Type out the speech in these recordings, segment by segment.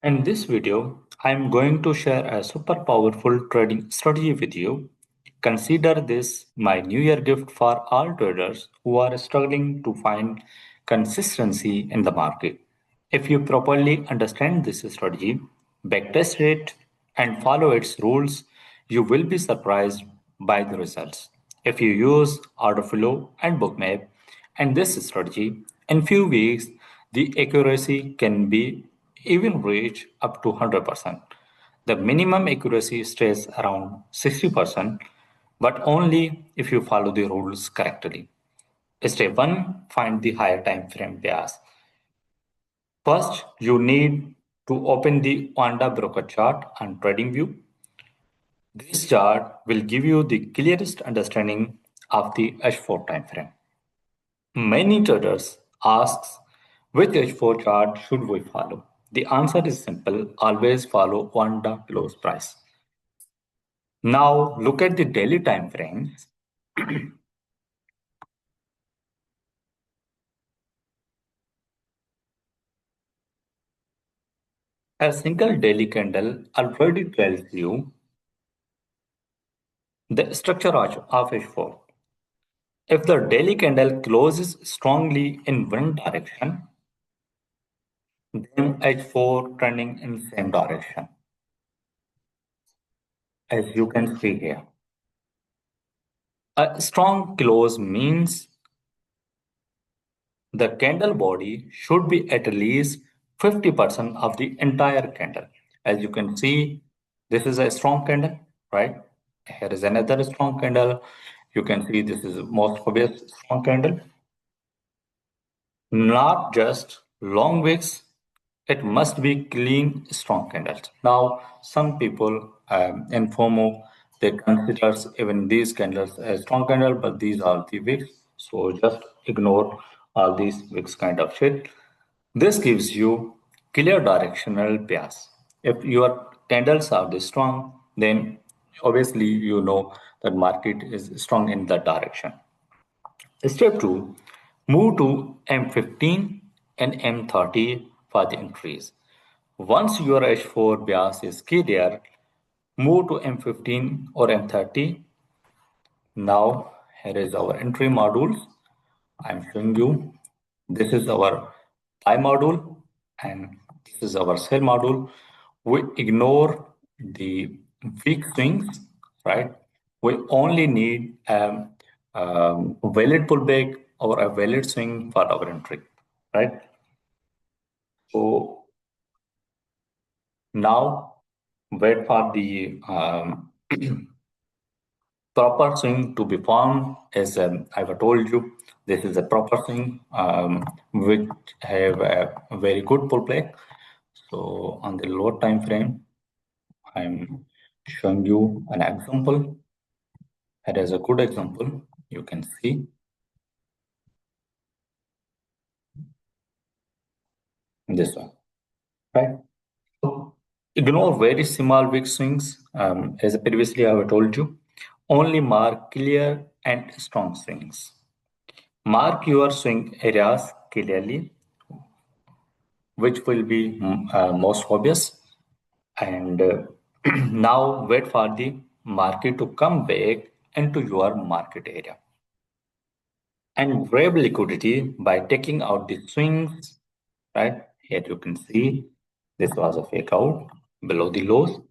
In this video, I am going to share a super powerful trading strategy with you. Consider this my New Year gift for all traders who are struggling to find consistency in the market. If you properly understand this strategy, backtest it, and follow its rules, you will be surprised by the results. If you use order flow and bookmap and this strategy, in few weeks, the accuracy can be even reach up to 100%. The minimum accuracy stays around 60%, but only if you follow the rules correctly. Step 1, find the higher time frame bias. First, you need to open the Panda broker chart on TradingView. This chart will give you the clearest understanding of the H4 time frame. Many traders ask which H4 chart should we follow? The answer is simple, always follow Panda close price. Now look at the daily time frames. A single daily candle already tells you the structure of H4. If the daily candle closes strongly in one direction, then H4 trending in same direction, as you can see here. A strong close means the candle body should be at least 50% of the entire candle. As you can see, this is a strong candle, right? Here is another strong candle. You can see this is most obvious strong candle. Not just long wicks, it must be clean, strong candles. Now, some people in FOMO, they consider even these candles as strong candle, but these are the wicks. So just ignore all these wicks kind of shit. This gives you clear directional bias. If your candles are this strong, then obviously you know that market is strong in that direction. Step 2, move to M15 and M30 for the increase. Once your H4 bias is clear, move to M15 or M30. Now, here is our entry modules. I'm showing you. This is our buy module and this is our sell module. We ignore the weak swings, right? We only need a valid pullback or a valid swing for our entry, right? So now wait for the proper swing to be formed. As I've told you, this is a proper swing which have a very good pullback. So on the lower time frame, I'm showing you an example. It is a good example. You can see this one, right? So ignore very small big swings. As previously I have told you, only mark clear and strong swings. Mark your swing areas clearly, which will be most obvious. And now wait for the market to come back into your market area. And grab liquidity by taking out the swings, right? Here you can see this was a fake out below the lows.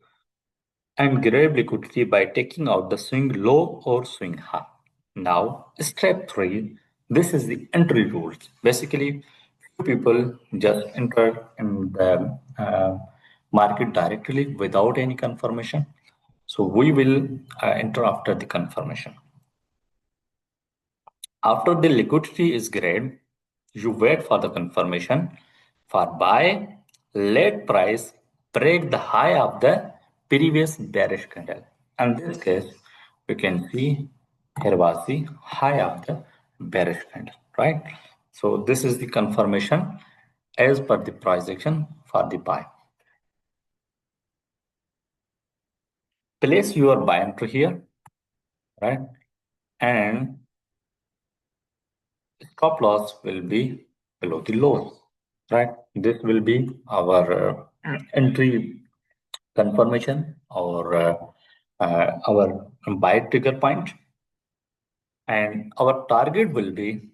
And grab liquidity by taking out the swing low or swing high. Now, step 3, this is the entry rules. Basically, few people just enter in the market directly without any confirmation. So we will enter after the confirmation. After the liquidity is grabbed, you wait for the confirmation. For buy, let price break the high of the previous bearish candle. In this case, we can see here was the high of the bearish candle, right? So this is the confirmation as per the price action for the buy. Place your buy entry here, right? And stop loss will be below the lows. right? This will be our entry confirmation or our buy trigger point, and our target will be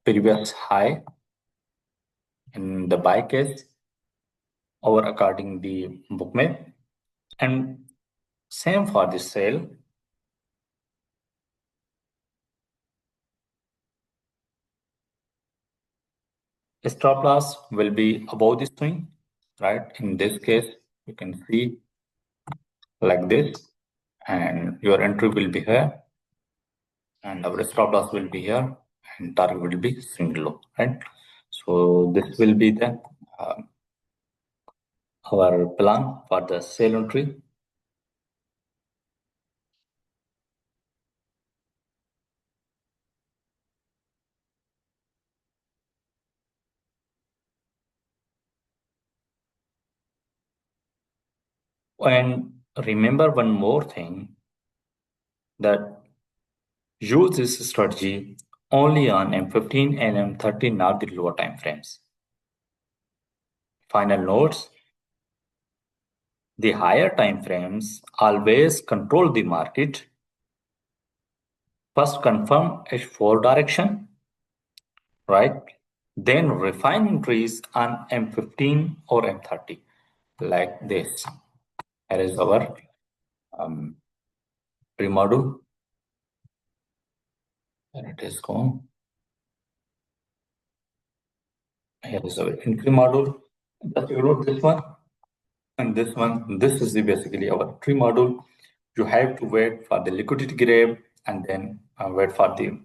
previous high in the buy case or according the bookmap, and same for the sale. Stop loss will be above the swing, right? In this case, you can see like this, and your entry will be here, and our stop loss will be here, and target will be single low, right? So this will be the uh, our plan for the sale entry. And remember one more thing, that use this strategy only on M15 and M30, not the lower time frames. Final notes: the higher time frames always control the market. First confirm H4 direction, right? Then refine entries on M15 or M30 like this. Here is our um, pre-module. Here it is gone. Here is our entry module. Just ignore this one and this one. This is the basically our entry module. You have to wait for the liquidity grab and then wait for the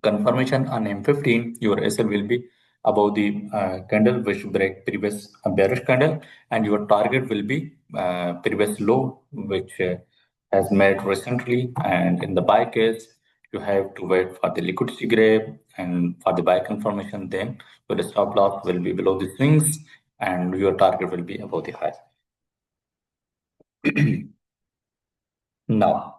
confirmation on M15. Your SL will be above the candle which break previous bearish candle, and your target will be previous low which has made recently. And in the buy case, you have to wait for the liquidity grab and for the buy confirmation. Then your stop loss will be below the swings, and your target will be above the high. Now,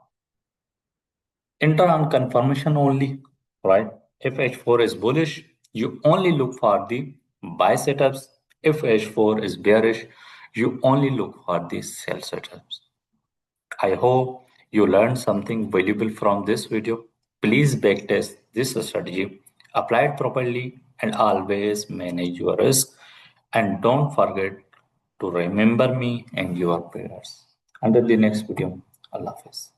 enter on confirmation only, right? If H4 is bullish, you only look for the buy setups. If H4 is bearish, you only look for the sell setups. I hope you learned something valuable from this video. Please backtest this strategy, apply it properly, and always manage your risk. And don't forget to remember me and your prayers. Until the next video, Allah Hafiz.